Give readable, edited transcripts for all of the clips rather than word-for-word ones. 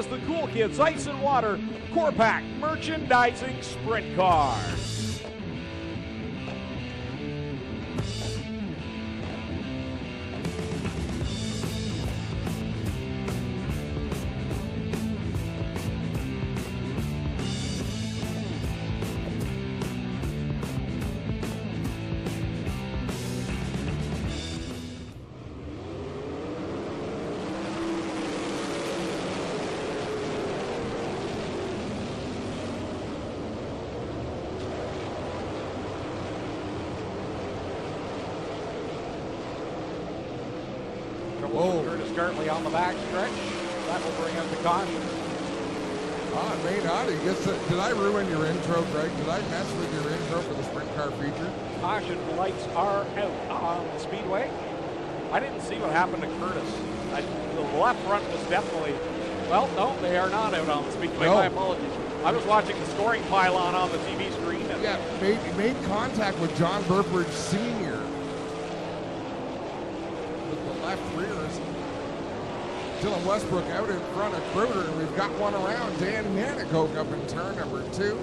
is the Cool Kids Ice and Water Core Pack Merchandising Sprint Car. Curtis Gartley on the back stretch. That will bring up the caution. It may not. Did I ruin your intro, Greg? Did I mess with your intro for the sprint car feature? Caution lights are out on the speedway. I didn't see what happened to Curtis. The left front was definitely, well, no, they are not out on the speedway. No. My apologies. I was watching the scoring pylon on the TV screen. Yeah, made contact with John Burbridge Sr. with the left rears. Dylan Westbrook out in front of Kruder, and we've got one around. Dan Manicoke up in turn number 2.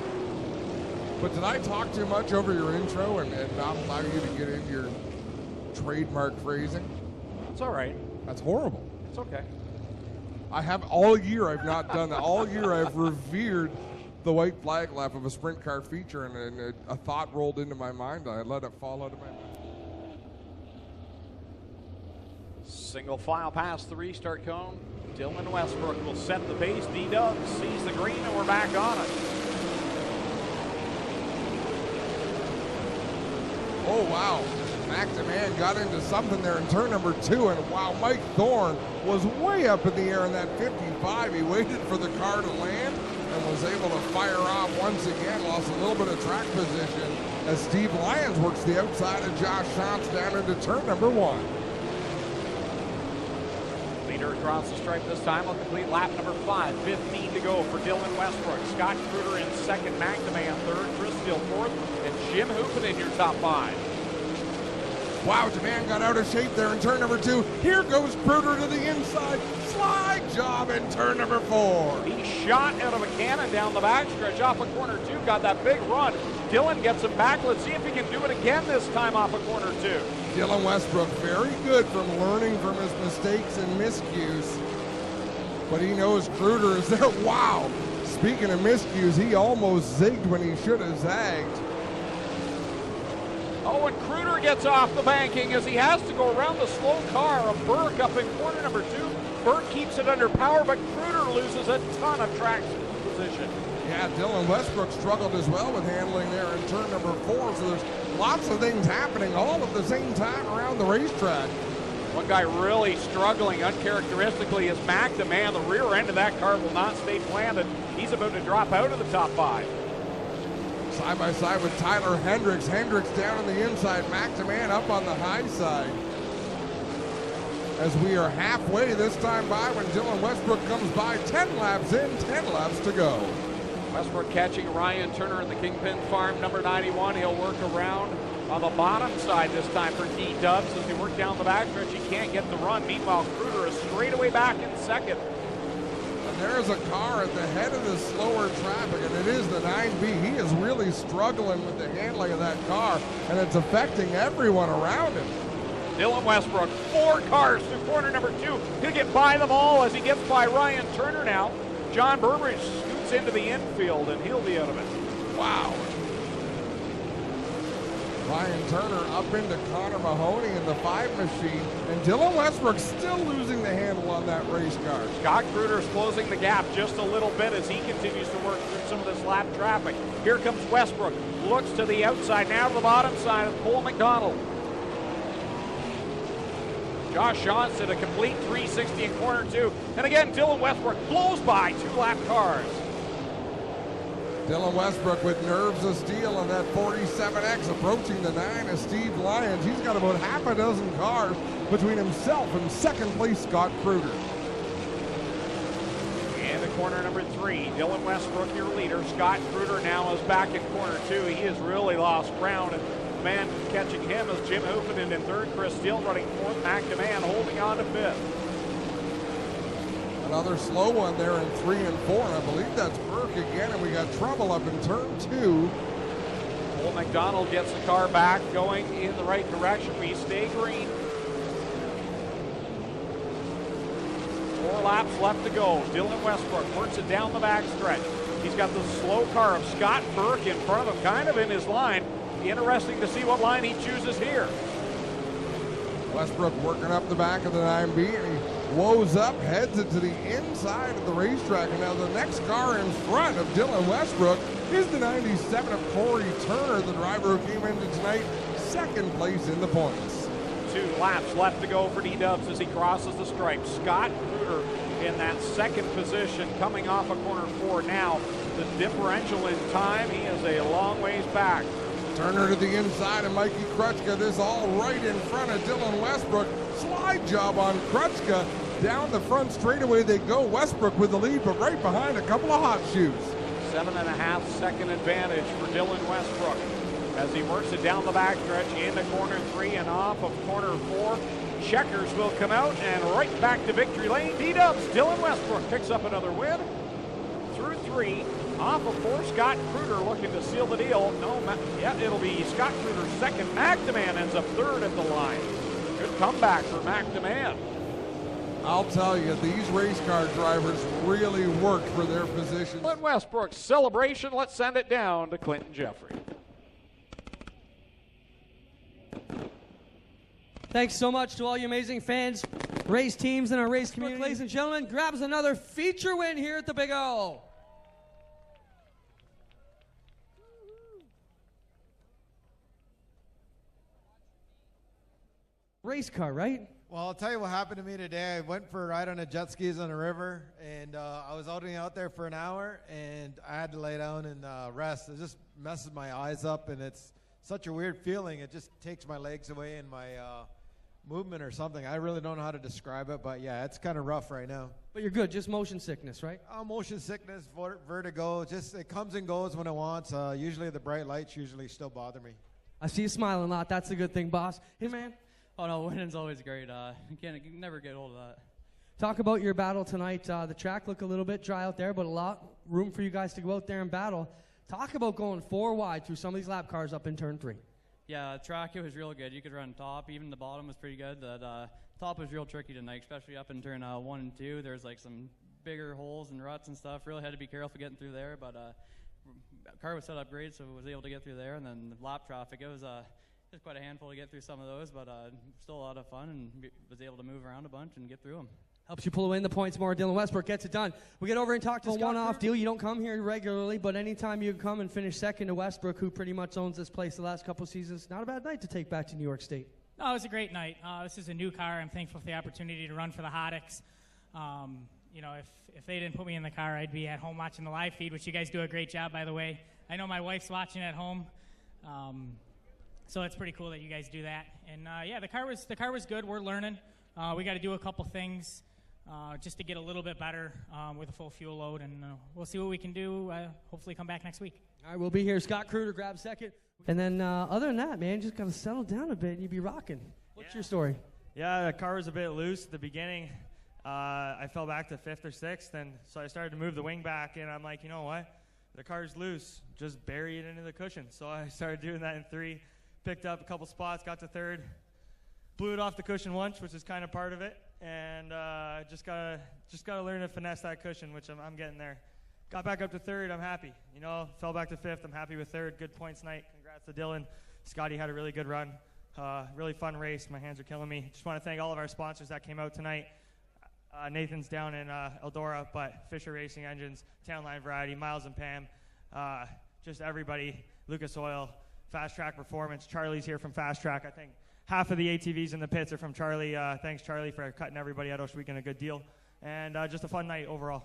But did I talk too much over your intro and not allow you to get into your trademark phrasing? It's all right. That's horrible. It's okay. I have all year I've not done that. All year I've revered the white flag lap of a sprint car feature, and a thought rolled into my mind. I let it fall out of my mouth. Single file past the restart cone. Dylan Westbrook will set the pace. D-Dubs sees the green, and we're back on it. Oh, wow. Mac DeMann got into something there in turn number 2, and wow, Mike Thorne was way up in the air in that 55. He waited for the car to land and was able to fire off once again. Lost a little bit of track position as Steve Lyons works the outside of Josh Shantz down into turn number 1. Leader across the stripe this time will complete lap number 5. 15 to go for Dylan Westbrook. Scott Kruder in second, Mac DeMann third, Chris Steele fourth, and Jim Hoopin in your top 5. Wow, DeMann got out of shape there in turn number 2. Here goes Kruder to the inside. Slide job in turn number 4. He shot out of a cannon down the backstretch off of corner 2. Got that big run. Dylan gets him back. Let's see if he can do it again this time off of corner 2. Dylan Westbrook, very good from learning from his mistakes and miscues. But he knows Kruder is there. Wow. Speaking of miscues, he almost zigged when he should have zagged. Oh, and Kruder gets off the banking as he has to go around the slow car of Burke up in corner number 2. Burke keeps it under power, but Kruder loses a ton of track position. Yeah, Dylan Westbrook struggled as well with handling there in turn number 4, so there's lots of things happening all at the same time around the racetrack. One guy really struggling uncharacteristically is Mac DeMann. The rear end of that car will not stay planted. He's about to drop out of the top 5. Side by side with Tyler Hendricks. Hendricks down on the inside. Mac DeMann up on the high side. As we are halfway this time by when Dylan Westbrook comes by. 10 laps in, 10 laps to go. Westbrook catching Ryan Turner in the Kingpin Farm, number 91. He'll work around on the bottom side this time for D-Dubs. As they work down the backstretch, he can't get the run. Meanwhile, Kruder is straightaway back in second. There's a car at the head of the slower traffic, and it is the 9B. He is really struggling with the handling of that car, and it's affecting everyone around him. Dylan Westbrook, 4 cars through corner number 2. He'll get by them all as he gets by Ryan Turner now. John Burbridge scoots into the infield, and he'll be out of it. Wow. Ryan Turner up into Connor Mahoney in the 5 machine, and Dylan Westbrook still losing the handle on that race car. Scott Kruder's closing the gap just a little bit as he continues to work through some of this lap traffic. Here comes Westbrook, looks to the outside, now to the bottom side of Cole McDonald. Josh Shantz did a complete 360 in corner 2, and again Dylan Westbrook blows by 2 lap cars. Dylan Westbrook with nerves of steel on that 47X approaching the 9 of Steve Lyons. He's got about half a dozen cars between himself and second place Scott Kruder. And in corner number 3, Dylan Westbrook, your leader. Scott Kruder now is back in corner 2. He has really lost ground, and the man catching him is Jim Hoopin in third. Chris Steele running 4th. Mac DeMann holding on to 5th. Another slow one there in 3 and 4, and I believe that's Burke again, and we got trouble up in turn 2. Cole McDonald gets the car back, going in the right direction. We stay green. 4 laps left to go. Dylan Westbrook works it down the back stretch. He's got the slow car of Scott Burke in front of him, kind of in his line. Interesting to see what line he chooses here. Westbrook working up the back of the 9B, and he woes up, heads it to the inside of the racetrack. And now the next car in front of Dylan Westbrook is the 97 of Corey Turner, the driver who came into tonight second place in the points. 2 laps left to go for D-Dubs as he crosses the stripe. Scott Kruger in that second position, coming off of corner 4 now. The differential in time, he is a long ways back. Turner to the inside of Mikey Krutchka. This all right in front of Dylan Westbrook. Slide job on Krutchka. Down the front straightaway they go. Westbrook with the lead, but right behind a couple of hot shoes. 7.5 second advantage for Dylan Westbrook as he works it down the backstretch into corner 3 and off of corner 4. Checkers will come out and right back to victory lane. D-Dubs, Dylan Westbrook picks up another win. Through 3, off of 4, Scott Kruger looking to seal the deal. No, it'll be Scott Kruger's second. McDeman ends up 3rd at the line. Good comeback for McDeman. I'll tell you, these race car drivers really worked for their positions. Dylan Westbrook's celebration, let's send it down to Clinton Jeffrey. Thanks so much to all you amazing fans, race teams, and our race community. Ladies and gentlemen, grabs another feature win here at the Big O. Race car, right? Well, I'll tell you what happened to me today. I went for a ride on the jet skis on the river, and I was out there for an hour, and I had to lay down and rest. It just messes my eyes up, and it's such a weird feeling. It just takes my legs away and my movement or something. I really don't know how to describe it, but yeah, it's kind of rough right now. But you're good, just motion sickness, right? Motion sickness, vertigo, just it comes and goes when it wants. Usually the bright lights usually still bother me. I see you smiling a lot. That's a good thing, boss. Hey, man. Oh, no, winning's always great. You can never get old of that. Talk about your battle tonight. The track looked a little bit dry out there, but a lot room for you guys to go out there and battle. Talk about going 4 wide through some of these lap cars up in turn 3. Yeah, the track, it was real good. You could run top. Even the bottom was pretty good. The top was real tricky tonight, especially up in turn 1 and 2. There's like some bigger holes and ruts and stuff. Really had to be careful getting through there, but car was set up great, so was able to get through there. And then the lap traffic, it was quite a handful to get through some of those, but still a lot of fun, and was able to move around a bunch and get through them. Helps you pull away in the points more. Dylan Westbrook gets it done. We get over and talk to Scott. One-off deal. You don't come here regularly, but anytime you come and finish second to Westbrook, who pretty much owns this place the last couple seasons, not a bad night to take back to New York State. No, it was a great night. This is a new car. I'm thankful for the opportunity to run for the Hoddicks. You know, if they didn't put me in the car, I'd be at home watching the live feed, which you guys do a great job, by the way. I know my wife's watching at home. So it's pretty cool that you guys do that. And yeah, the car was good. We're learning. We got to do a couple things just to get a little bit better with a full fuel load, and we'll see what we can do. Hopefully come back next week. All right, we'll be here. Scott Kruger grabs second. And then other than that, man, just got to settle down a bit and you'd be rocking. What's your story? Yeah, the car was a bit loose at the beginning. I fell back to 5th or 6th, and so I started to move the wing back, and I'm like, you know what? The car's loose. Just bury it into the cushion. So I started doing that in 3. Picked up a couple spots, got to 3rd, blew it off the cushion once, which is kind of part of it, and just gotta learn to finesse that cushion, which I'm getting there. Got back up to 3rd, I'm happy. You know, fell back to 5th, I'm happy with 3rd. Good points night. Congrats to Dylan. Scotty had a really good run. Really fun race. My hands are killing me. Just want to thank all of our sponsors that came out tonight. Nathan's down in Eldora, but Fisher Racing Engines, Town Line Variety, Miles and Pam, just everybody, Lucas Oil, Fast Track Performance. Charlie's here from Fast Track. I think half of the ATVs in the pits are from Charlie. Thanks, Charlie, for cutting everybody at Ohsweken a good deal. And just a fun night overall.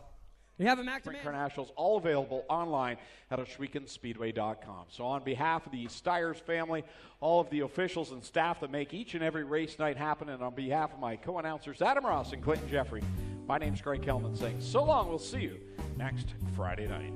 You have a McDeman. Sprintcar Nationals, all available online at OhswekenSpeedway.com. So on behalf of the Styres family, all of the officials and staff that make each and every race night happen, and on behalf of my co-announcers, Adam Ross and Clinton Jeffrey, my name's Greg Kelman saying so long. We'll see you next Friday night.